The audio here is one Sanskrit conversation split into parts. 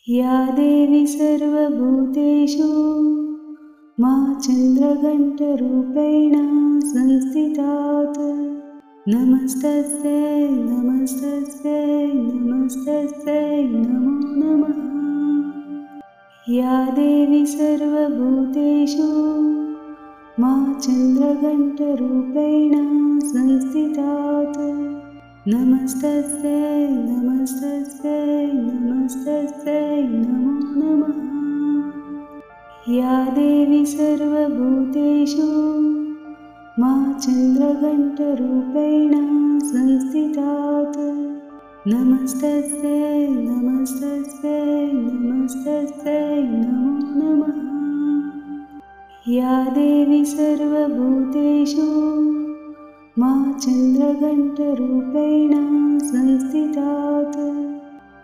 या देवी सर्वभूतेषु मा चन्द्रघण्टरूपेण संस्थितात् नमस्तस्यै नमस्तस्यै नमस्तस्यै नमो नमः। या देवी सर्वभूतेषु मा चन्द्रघण्टरूपेण संस्थितात् नमस्तस्यै नमस्तस्यै नमस्तस्यै नमो नमः। या देवी सर्वभूतेषु मा चन्द्रघण्टरूपेण संस्थितात् नमस्तस्यै नमस्तस्यै नमस्तस्यै नमो नमः। या देवी सर्वभूतेषु मा चन्द्रघण्टरूपेण संस्थितात्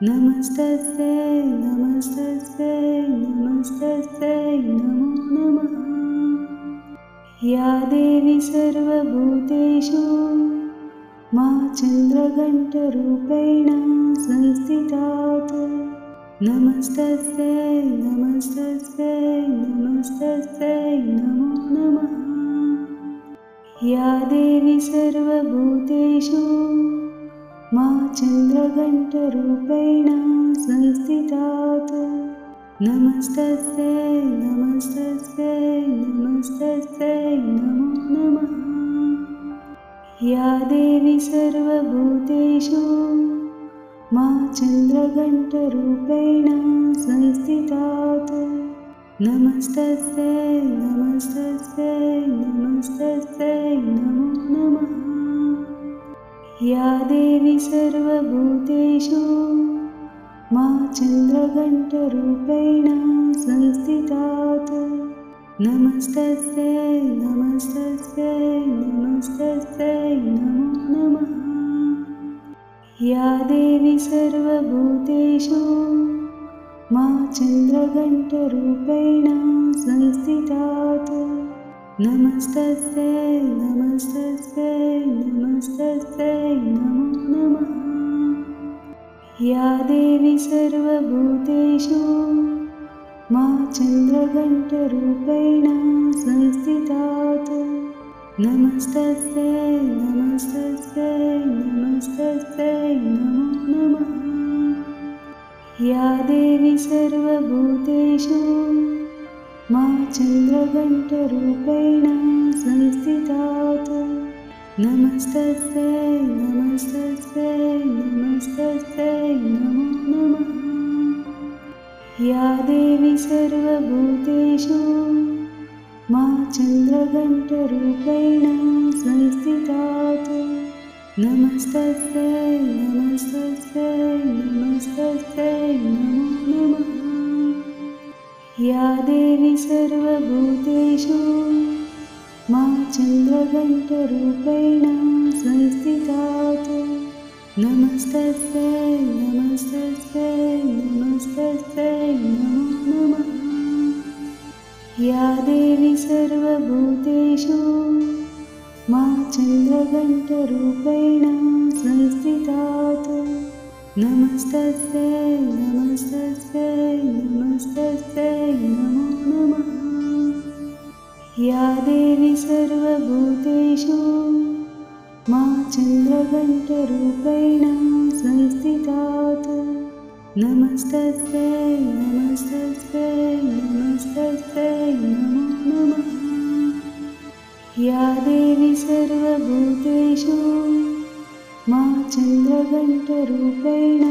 नमस्तस्यै नमस्तस्यै नमस्तस्यै नमो नमः। या देवी सर्वभूतेषु मा चन्द्रघण्टरूपेण संस्थितात् नमस्तस्यै नमस्तस्यै नमस्तस्यै नमो नमः। या देवी सर्वभूतेषु मा चन्द्रघण्टरूपेण संस्थितात् नमस्तस्यै नमस्तस्यै नमस्तस्यै नमो नमः। या देवी सर्वभूतेषु मा चन्द्रघण्टरूपेण संस्थितात् नमस्तस्यै नमस्तस्यै नमस्तस्यै नमो नमः। या देवी सर्वभूतेषु मा चन्द्रघण्टरूपेण संस्थितात् नमस्तस्यै नमस्तस्यै नमस्तस्यै नमो नमः। या देवी सर्वभूतेषु मा चन्द्रघण्टरूपेण संस्थितात् नमस्तस्यै नमस्तस्यै नमस्तस्यै नमो नमः। या देवी सर्वभूतेषु मा चन्द्रघण्टरूपेण संस्थितात् नमस्तस्यै नमस्तस्यै नमस्तस्यै नमो नमः। या देवी सर्वभूतेषु मा चन्द्रघण्टरूपेण संस्थितात् नमस्तस्यै नमस्तस्यै नमस्तस्यै नमो नमः। या देवी सर्वभूतेषु मा चन्द्रघण्टरूपेण संस्थितात् नमस्तस्यै नमस्तस्यै नमस्तस्यै नमो नमः। या देवी सर्वभूतेषु मा चन्द्रघण्टरूपेण संस्थितात् नमस्तस्यै नमस्तस्यै नमस्तस्यै नमो नमः। या देवी सर्वभूतेषु मा चन्द्रघण्टरूपेण संस्थितात् नमस्तस्यै नमस्तस्यै नमस्तस्यै नमो नमः। या देवी सर्वभूतेषु मा चन्द्रघण्टरूपेण संस्थितात् नमस्तस्यै नमस्तस्यै नमस्तस्यै नमो नमः। या देवी सर्वभूतेषु मा चन्द्रघण्टरूपेण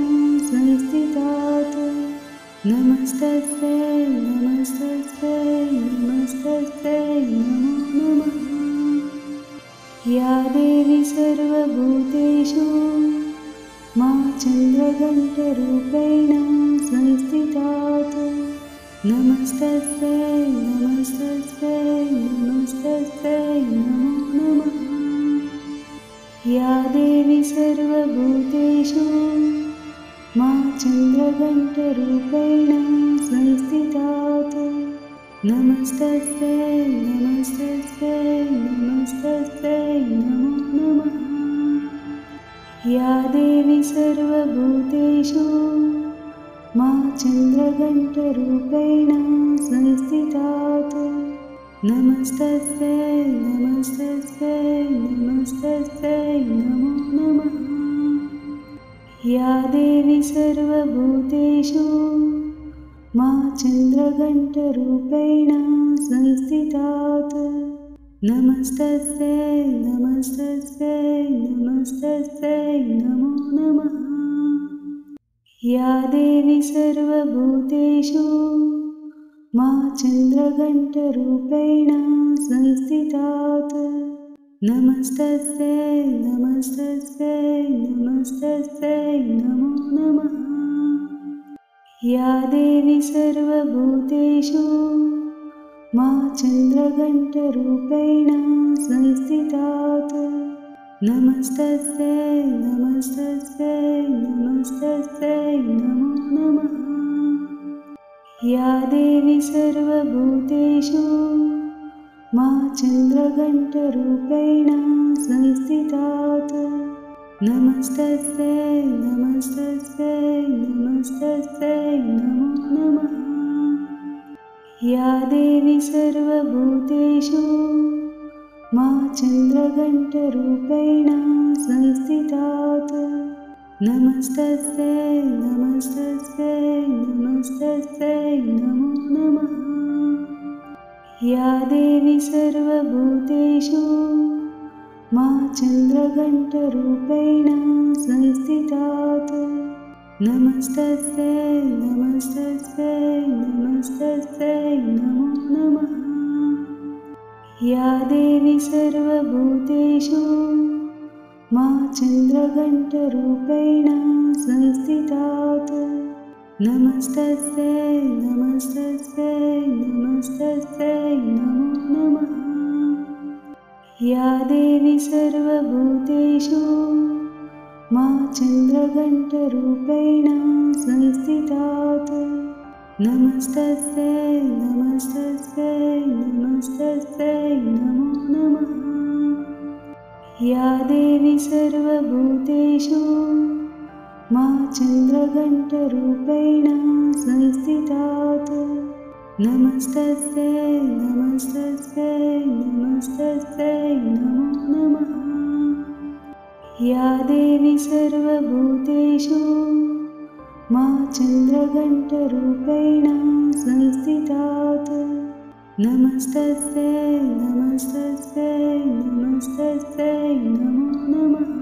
संस्थितात् नमस्तस्यै नमस्तस्यै नमस्तस्यै नमो नमः। या देवी सर्वभूतेषु मा चन्द्रघण्टरूपेण संस्थितात् नमस्तस्यै नमस्तस्यै नमस्तस्यै नमो नमः। या देवी सर्वभूतेषु मा चन्द्रघण्टरूपेण संस्थितात् नमस्तस्यै नमस्तस्यै नमस्तस्यै नमो नमः। या देवी सर्वभूतेषु मा चन्द्रघण्टरूपेण संस्थितात् नमस्तस्यै नमस्तस्यै नमस्तस्यै नमो नमः। या देवी सर्वभूतेषु मा चन्द्रघण्टरूपेण संस्थितात् नमस्तस्यै नमस्तस्यै नमस्तस्यै नमो नमः। या देवी सर्वभूतेषु मा चन्द्रघण्टरूपेण संस्थितात् नमस्तस्यै नमस्तस्यै नमस्तस्यै नमो नमः। या देवी सर्वभूतेषु मा चन्द्रघण्टरूपेण संस्थितात् नमस्तस्यै नमस्तस्यै नमस्तस्यै नमो नमः। या देवी सर्वभूतेषु मा चन्द्रघण्टरूपेण संस्थितात् नमस्तस्यै नमस्तस्यै नमस्तस्यै नमो नमः। या देवी सर्वभूतेषु मा चन्द्रघण्टरूपेण संस्थितात् नमस्तस्यै नमस्तस्यै नमस्तस्यै नमो नमः। या देवी सर्वभूतेषु मा चन्द्रघण्टरूपेण संस्थितात् नमस्तस्यै नमस्तस्यै नमस्तस्यै नमो नमः। या देवी सर्वभूतेषु मा चन्द्रघण्टरूपेण संस्थितात् नमस्तस्यै नमस्तस्यै नमस्तस्यै नमो नमः। या देवी सर्वभूतेषु मा चन्द्रघण्टरूपेण संस्थितात् नमस्तस्यै नमस्तस्यै नमस्तस्यै नमो नमः। या देवी सर्वभूतेषु मा चन्द्रघण्टरूपेण संस्थितात् नमस्तस्यै नमस्तस्यै नमस्तस्यै नमो नमः। या देवी सर्वभूतेषु मा चन्द्रघण्टरूपेण संस्थितात् नमस्तस्यै नमस्तस्यै नमस्तस्यै नमो नमः।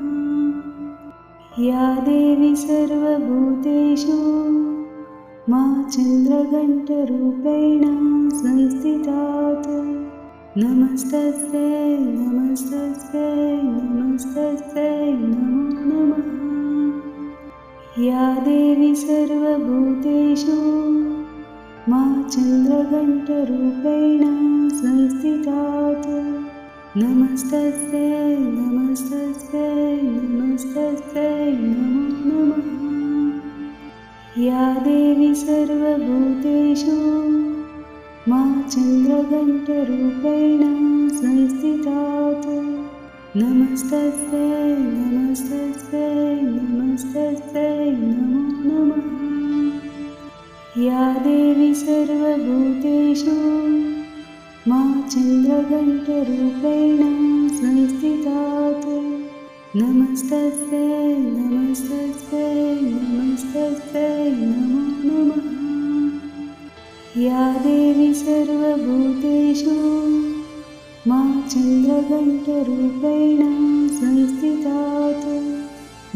या देवी सर्वभूतेषु मा चन्द्रघण्टरूपेण संस्थितात् नमस्तस्यै नमस्तस्यै नमस्तस्यै नमो नमः। या देवी सर्वभूतेषु मा चन्द्रघण्टरूपेण संस्थितात् नमस्तस्यै नमस्तस्यै नमस्तस्यै नमो नमः। या देवी सर्वभूतेषु मा चन्द्रघण्टरूपेण संस्थितात् नमस्तस्यै नमस्तस्यै नमस्तस्यै नमो नमः। या देवी सर्वभूतेषु मा चन्द्रघण्टरूपेण संस्थितात् नमस्तस्यै नमस्तस्यै नमस्तस्यै नमो नमः। या देवी सर्वभूतेषु मा चन्द्रघण्टरूपेण संस्थितात्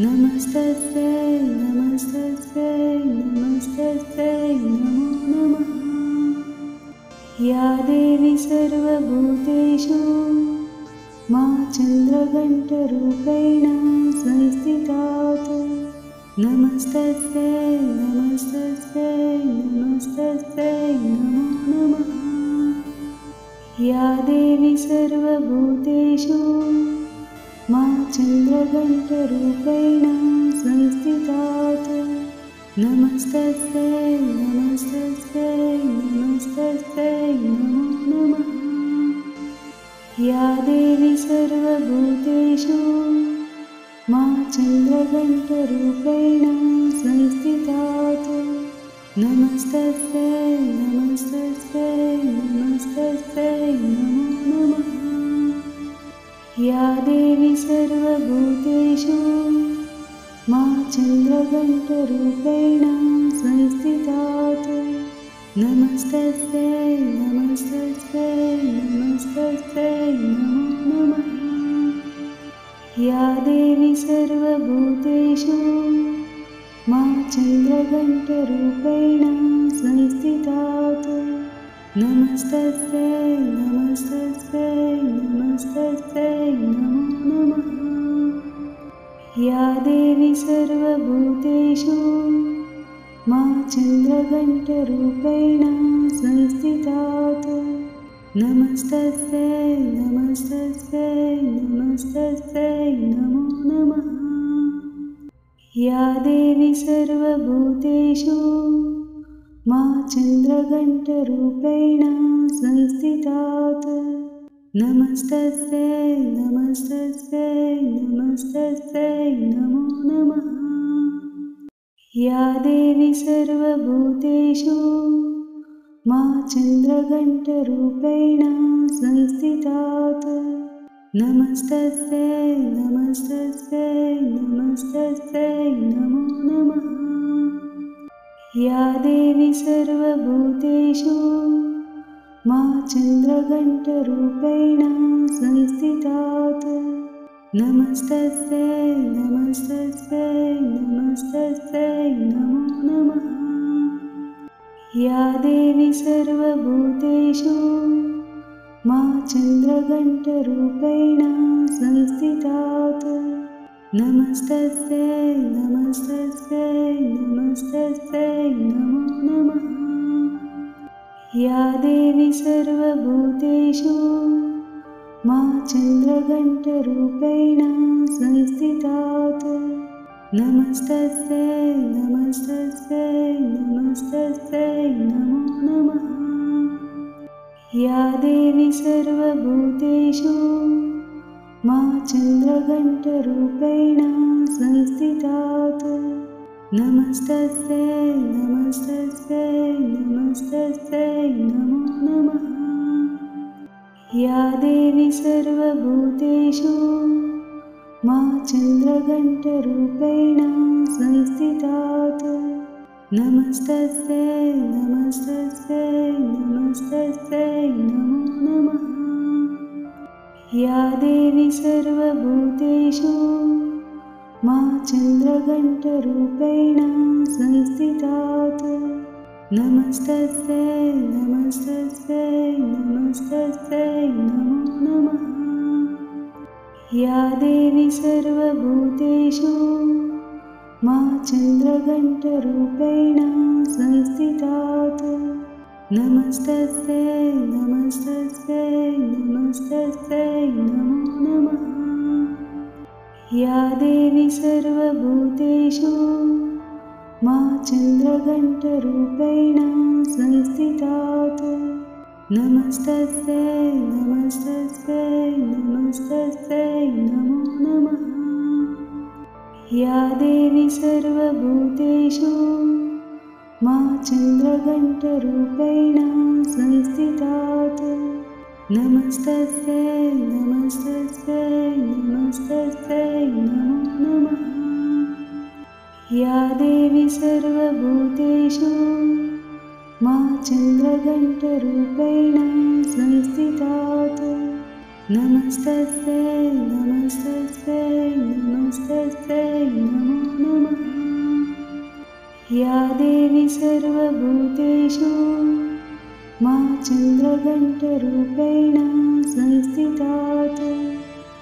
नमस्तस्यै नमस्तस्यै नमस्तस्यै नमो नमः। या देवी सर्वभूतेषु मा चन्द्रघण्टरूपेण संस्थितात् नमस्तस्यै नमस्तस्यै नमस्तस्यै नमो नमः। या देवी सर्वभूतेषु मा चन्द्रघण्टरूपेण संस्थितात् नमस्तस्यै नमस्तस्यै नमस्तस्यै नमो नमः। या देवी सर्वभूतेषु मा चन्द्रघण्टरूपेण संस्थितात् नमस्तस्यै नमस्तस्यै नमस्तस्यै नमो नमः। या देवी सर्वभूतेषु मा चन्द्रघण्टरूपेण संस्थिता नमस्तस्यै नमस्तस्यै नमस्तस्यै नमो नमः। या देवी सर्वभूतेषु मा चन्द्रघण्टरूपेण संस्थिता नमस्तस्यै नमस्तस्यै नमस्तस्यै नमो नमः। या देवी सर्वभूतेषु मा चन्द्रघण्टरूपेण संस्थिता नमस्तस्यै नमस्तस्यै नमस्तस्यै नमो नमः। या देवी सर्वभूतेषु मा चन्द्रघण्टरूपेण संस्थिता नमस्तस्यै नमस्तस्यै नमस्तस्यै नमो नमः। या देवी सर्वभूतेषु मा चन्द्रघण्टरूपेण संस्थिता नमस्तस्यै नमस्तस्यै नमस्तस्यै नमो नमः। या देवी सर्वभूतेषु मा चन्द्रघण्टरूपेण संस्थिता नमस्तस्यै नमस्तस्यै नमस्तस्यै नमो नमः। या देवी सर्वभूतेषु मा चन्द्रघण्टरूपेण संस्थिता नमस्तस्यै नमस्तस्यै नमस्तस्यै नमो नमः। या देवी सर्वभूतेषु मा चन्द्रघण्टरूपेण संस्थिता नमस्तस्यै नमस्तस्यै नमस्तस्यै नमो नमः। या देवी सर्वभूतेषु मा चन्द्रघण्टरूपेण संस्थिता नमस्तस्यै नमस्तस्यै नमस्तस्यै नमो नमः। या देवी सर्वभूतेषु मा चन्द्रघण्टरूपेण संस्थिता नमस्तस्यै नमस्तस्यै नमस्तस्यै नमो नमः। या देवी सर्वभूतेषु मा चन्द्रघण्टरूपेण संस्थिता नमस्तस्यै नमस्तस्यै नमस्तस्यै नमो नमः। या देवी सर्वभूतेषु मा चन्द्रघण्टरूपेण संस्थिता नमस्तस्यै नमस्तस्यै नमस्तस्यै नमो नमः। या देवी सर्वभूतेषु मा चन्द्रघण्टरूपेण संस्थिता नमस्तस्यै नमस्तस्यै नमस्तस्यै नमो नमः। या देवी सर्वभूतेषु मा चन्द्रघण्टरूपेण संस्थिता नमस्तस्यै नमस्तस्यै नमस्तस्यै नमो नमः। या देवी सर्वभूतेषु मा चन्द्रघण्टरूपेण संस्थिता नमस्तस्यै नमस्तस्यै नमस्तस्यै नमो नमः। या देवी सर्वभूतेषु मा चन्द्रघण्टरूपेण संस्थिता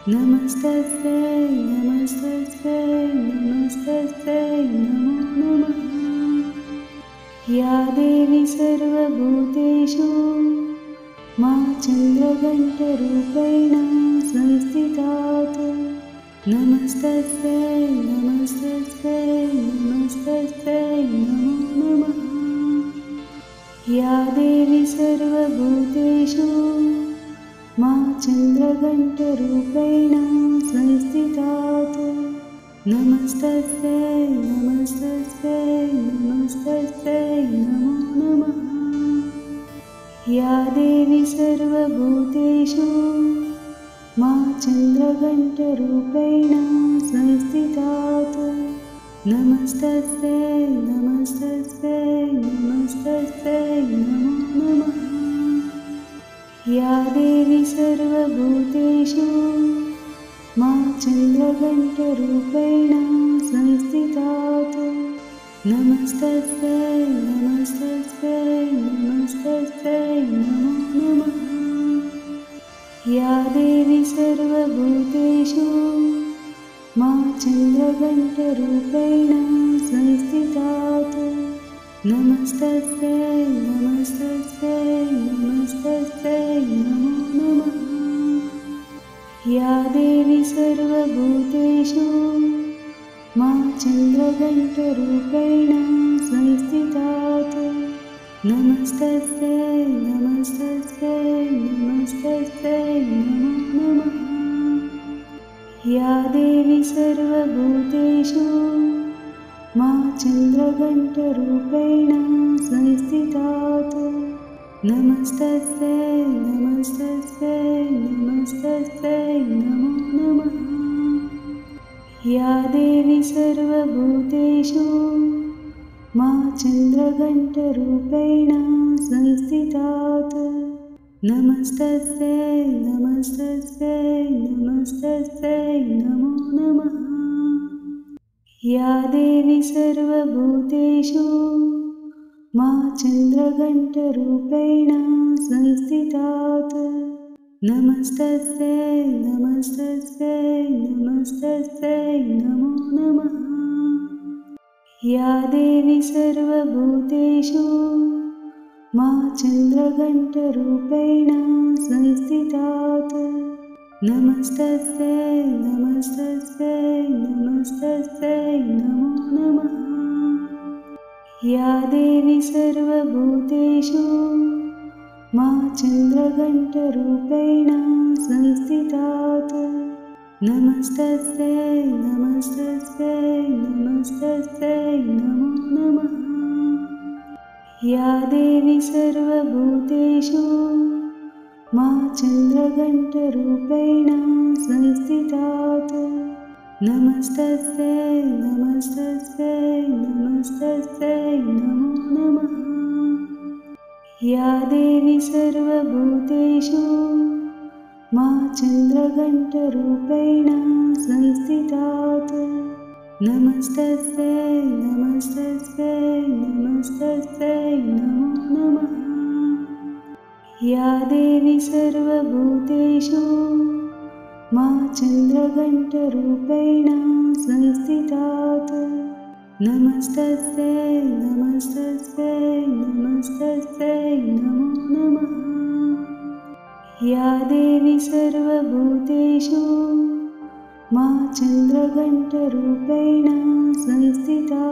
नमस्तस्यै नमस्तस्यै नमस्तस्यै नमो नमः। या देवी सर्वभूतेषु मा चन्द्रघण्टरूपेण संस्थिता नमस्तस्यै नमस्तस्यै नमस्तस्यै नमो नमः। या देवी सर्वभूतेषु मा चन्द्रघण्टरूपेण संस्थिता नमस्तस्यै नमस्तस्यै नमस्तस्यै नमो नमः। या देवी सर्वभूतेषु मां चन्द्रघण्टरूपेण संस्थिता नमस्तस्यै नमस्तस्यै नमस्तस्यै नमो नमः। या देवी सर्वभूतेषु मां चन्द्रघण्टरूपेण संस्थिता नमस्तस्यै नमस्तस्यै नमस्तस्यै नमो नमः। या देवी सर्वभूतेषु मां चन्द्रघण्टरूपेण संस्थिता नमस्तस्यै नमस्तस्यै नमस्तस्यै नमो नमः। या देवी सर्वभूतेषु मां चन्द्रघण्टरूपेण संस्थिता नमस्तस्यै नमस्तस्यै नमस्तस्यै नमो नमः। या देवी सर्वभूतेषु मां चन्द्रघण्टरूपेण संस्थिता नमस्तस्यै नमस्तस्यै नमस्तस्यै नमो नमः। या देवी सर्वभूतेषु मां चन्द्रघण्टरूपेण संस्थिता नमस्तस्यै नमस्तस्यै नमस्तस्यै नमो नमः। या देवी सर्वभूतेषु मां चन्द्रघण्टरूपेण संस्थिता नमस्तस्यै नमस्तस्यै नमस्तस्यै नमो नमः। या देवी सर्वभूतेषु मां चन्द्रघण्टरूपेण संस्थिता नमस्तस्यै नमस्तस्यै नमस्तस्यै नमो नमः। या देवी सर्वभूतेषु मां चन्द्रघण्टरूपेण संस्थिता नमस्तस्यै नमस्तस्यै नमस्तस्यै नमो नमः। या देवी सर्वभूतेषु मां चन्द्रघण्टरूपेण संस्थिता नमस्तस्यै नमस्तस्यै नमस्तस्यै नमो नमः। या देवी सर्वभूतेषु मां चन्द्रघण्टरूपेण संस्थिता नमस्तस्यै नमस्तस्यै नमस्तस्यै नमो नमः। या देवी सर्वभूतेषु मां चन्द्रघण्टरूपेण संस्थिता नमस्तस्यै नमस्तस्यै नमस्तस्यै नमो नमः। या देवी सर्वभूतेषु मां चन्द्रघण्टरूपेण संस्थिता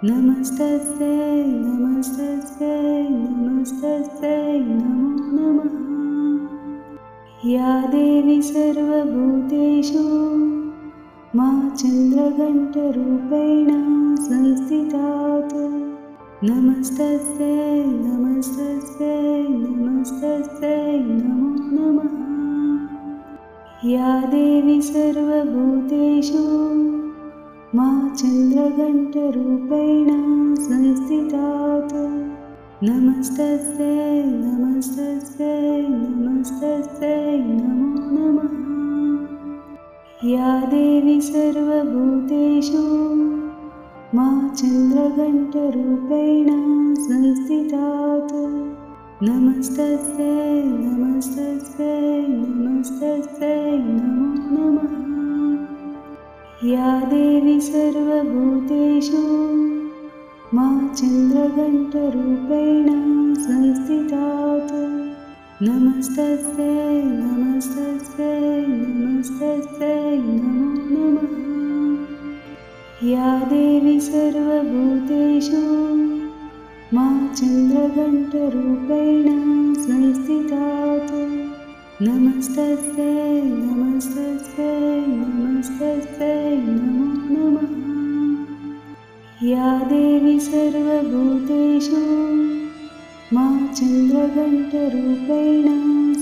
नमस्तस्यै नमस्तस्यै नमस्तस्यै नमो नमः। या देवी सर्वभूतेषु मां चन्द्रघण्टरूपेण संस्थिता नमस्तस्यै नमस्तस्यै नमस्तस्यै नमो नमः। या देवी सर्वभूतेषु मां चन्द्रघण्टरूपेण संस्थिता नमस्तस्यै नमस्तस्यै नमस्तस्यै नमो नमः। या देवी सर्वभूतेषु मां चन्द्रघण्टरूपेण संस्थिता नमस्तस्यै नमस्तस्यै नमस्तस्यै नमो नमः। या देवी सर्वभूतेषु मां चन्द्रघण्टरूपेण संस्थिता नमस्तस्यै नमस्तस्यै नमस्तस्यै नमो नमः। या देवी सर्वभूतेषु मां चन्द्रघण्टरूपेण संस्थिता नमस्तस्यै नमस्तस्यै नमस्तस्यै या देवी सर्वभूतेषु मा चन्द्रघण्टरूपेण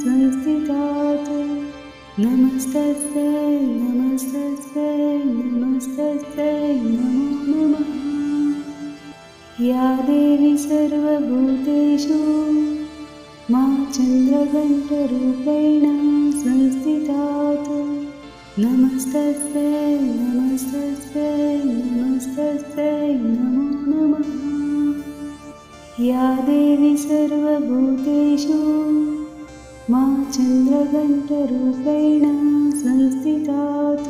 संस्थितात् नमस्तस्यै नमस्तस्यै नमस्तस्यै नमो नमः। या देवी सर्वभूतेषु मा चन्द्रघण्टरूपेण संस्थितात् नमस्तस्यै नमस्तस्यै नमस्तस्यै नमो नमः। या देवी सर्वभूतेषु मा चन्द्रघण्टरूपेण संस्थितात्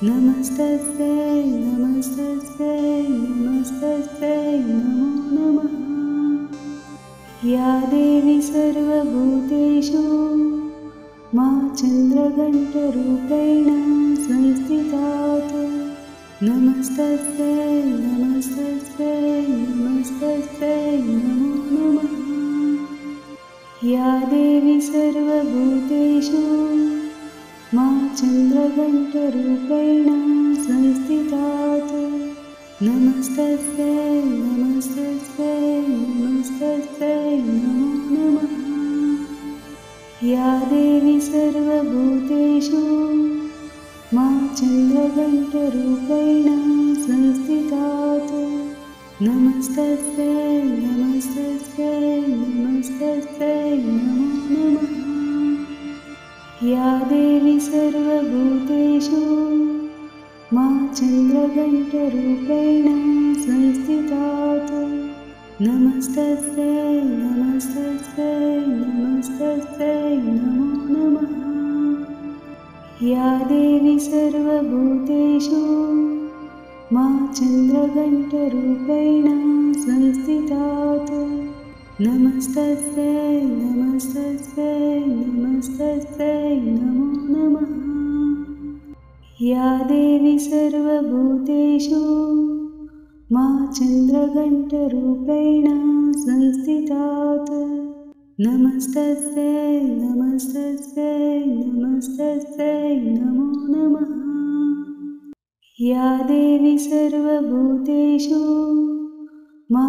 नमस्तस्यै नमस्तस्यै नमस्तस्यै नमो नमः। या देवी सर्वभूतेषु मा चन्द्रघण्टरूपेण संस्थितात् नमस्तस्यै नमस्तस्यै नमस्तस्यै नमो नमः। या देवी सर्वभूतेषु मा चन्द्रघण्टरूपेण संस्थितात् नमस्तस्यै नमस्तस्यै नमस्तस्यै नमो नमः। या देवी सर्वभूतेषु मा चन्द्रघण्टरूपेण संस्थितात् नमस्तस्यै नमस्तस्यै नमस्तस्यै नमो नमः। या देवी सर्वभूतेषु मा चन्द्रघण्टरूपेण संस्थितात् नमस्तस्यै नमस्तस्यै नमस्तस्यै नमो नमः। या देवी सर्वभूतेषु मा चन्द्रघण्टरूपेण संस्थितात् नमस्तस्यै नमस्तस्यै नमस्तस्यै नमो नमः। या देवी सर्वभूतेषु मा चन्द्रघण्टरूपेण संस्थितात् नमस्तस्यै नमस्तस्यै नमस्तस्यै नमो नमः। या देवी सर्वभूतेषु मा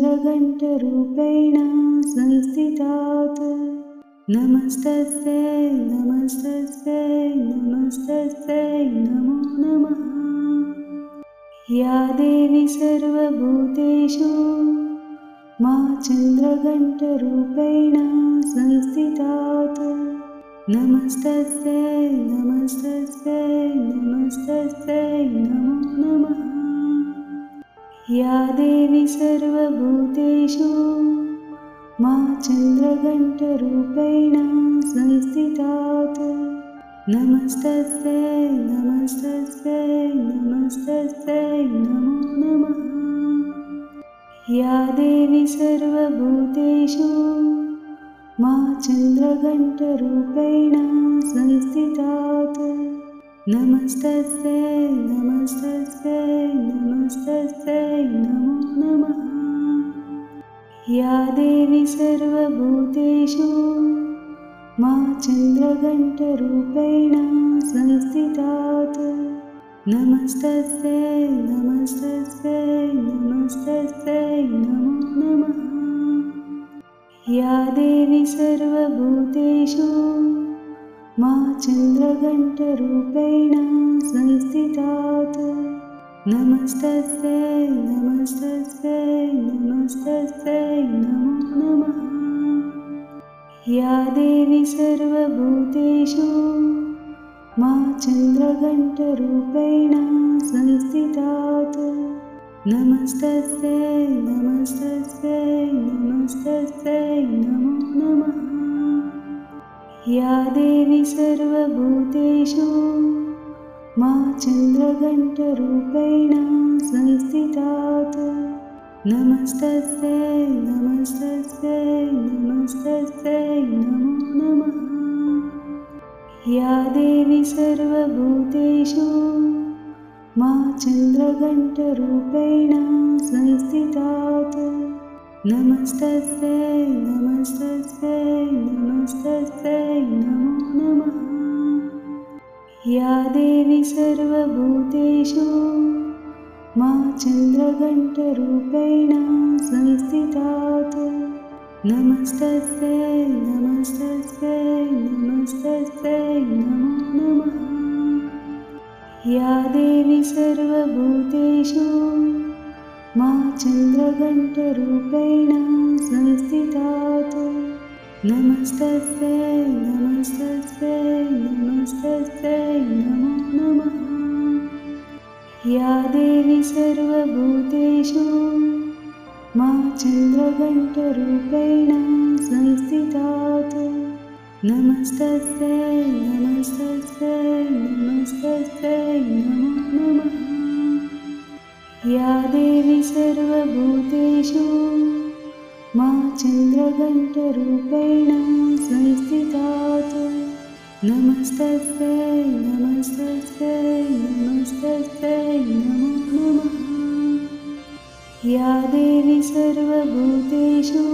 चन्द्रघण्टरूपेण संस्थितात् नमस्तस्यै नमस्तस्यै नमस्तस्यै नमो नमः। या देवी सर्वभूतेषु मा चन्द्रघण्टरूपेण संस्थितात् नमस्तस्यै नमस्तस्यै नमस्तस्यै नमो नमः। या देवी सर्वभूतेषु मा चन्द्रघण्टरूपेण संस्थितात् नमस्तस्यै नमस्तस्यै नमस्तस्यै नमो नमः। या देवी सर्वभूतेषु मा चन्द्रघण्टरूपेण संस्थितात् नमस्तस्यै नमस्तस्यै नमस्तस्यै नमो नमः। या देवी सर्वभूतेषु मा चन्द्रघण्टरूपेण संस्थितात् नमस्तस्यै नमस्तस्यै नमस्तस्यै नमो नमः। या देवी सर्वभूतेषु मा चन्द्रघण्टरूपेण संस्थितात् नमस्तस्यै नमस्तस्यै नमस्तस्यै नमो नमः। या देवी सर्वभूतेषु मा चन्द्रघण्टरूपेण संस्थितात् नमस्तस्यै नमस्तस्यै नमस्तस्यै नमो नमः। या देवी सर्वभूतेषु मा चन्द्रघण्टरूपेण संस्थितात् नमस्तस्यै नमस्तस्यै नमस्तस्यै नमो नमः। या देवी सर्वभूतेषु मा चन्द्रघण्टरूपेण संस्थितात् नमस्तस्यै नमस्तस्यै नमस्तस्यै नमो नमः। या देवी सर्वभूतेषु मा चन्द्रघण्टरूपेण संस्थितात् नमस्तस्यै नमस्तस्यै नमस्तस्यै नमो नमः। या देवी सर्वभूतेषु मा चन्द्रघण्टरूपेण संस्थितात् नमस्तस्यै नमस्तस्यै नमस्तस्यै नमो नमः। या देवी सर्वभूतेषु मा चन्द्रघण्टरूपेण संस्थितात् नमस्तस्यै नमस्तस्यै नमस्तस्यै नमो नमः। या देवी सर्वभूतेषु मा चन्द्रघण्टरूपेण संस्थितात् नमस्तस्यै नमस्तस्यै नमस्तस्यै नमो नमः। या देवी सर्वभूतेषु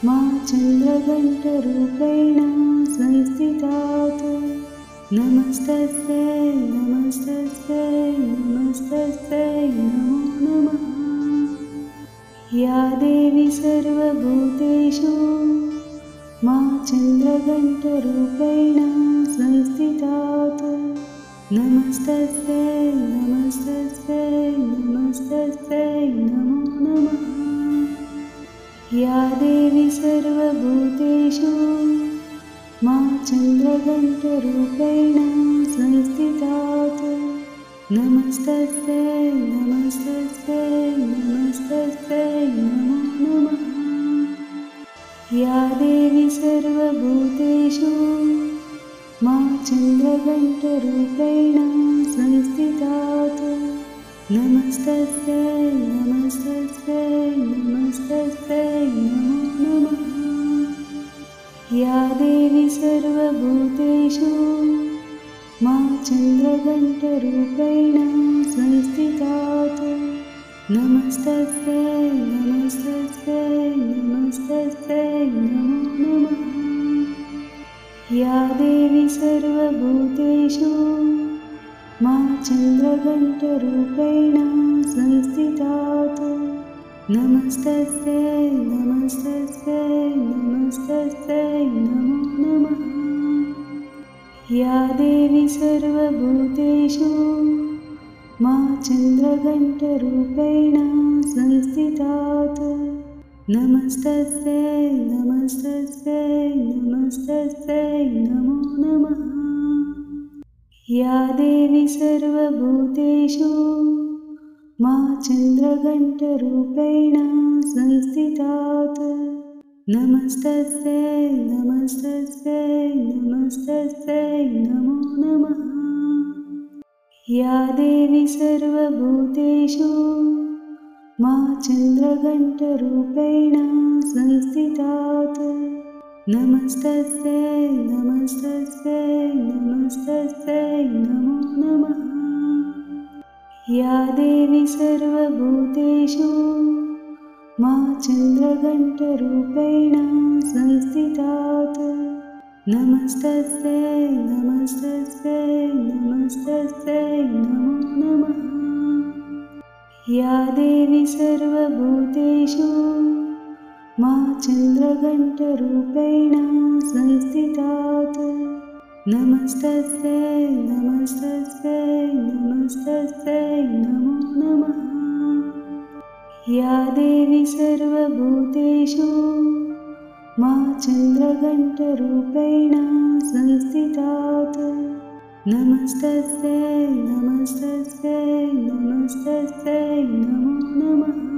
मा चन्द्रघण्टरूपेण संस्थितात् नमस्तस्यै नमस्तस्यै नमस्तस्यै नमो नमः। या देवी सर्वभूतेषु मा चन्द्रघण्टरूपेण संस्थितात् नमस्तस्यै नमस्तस्यै नमस्तस्यै नमो नमः। या देवी सर्वभूतेषु मा चन्द्रघण्टरूपेण संस्थितात् नमस्तस्यै नमस्तस्यै नमस्तस्यै नमो नमः। या देवी सर्वभूतेषु मा चन्द्रघण्टरूपेण संस्थितात् नमस्तस्यै नमस्तस्यै नमस्तस्यै नमो नमः। या देवी सर्वभूतेषु मा चन्द्रघण्टरूपेण संस्थितात् नमस्तस्यै नमस्तस्यै नमस्तस्यै नमो नमः। या देवी सर्वभूतेषु मा चन्द्रघण्टरूपेण संस्थितात् नमस्तस्यै नमस्तस्यै नमस्तस्यै नमो नमः। या देवी सर्वभूतेषु मा चन्द्रघण्टरूपेण संस्थितात् नमस्तस्यै नमस्तस्यै नमस्तस्यै नमो नमः। या देवी सर्वभूतेषु मा चन्द्रघण्टरूपेण संस्थितात् नमस्तस्यै नमस्तस्यै नमस्तस्यै नमो नमः। या देवी सर्वभूतेषु मा चन्द्रघण्टरूपेण संस्थितात् नमस्तस्यै नमस्तस्यै नमस्तस्यै नमो नमः। या देवी सर्वभूतेषु मा चन्द्रघण्टरूपेण संस्थितात् नमस्तस्यै नमस्तस्यै नमस्तस्यै नमो नमः। या देवी सर्वभूतेषु मा चन्द्रघण्टरूपेण संस्थितात् नमस्तस्यै नमस्तस्यै नमस्तस्यै नमो नमः। या देवी सर्वभूतेषु मा चन्द्रघण्टरूपेण संस्थितात् नमस्तस्यै नमस्तस्यै नमस्तस्यै नमो नमः।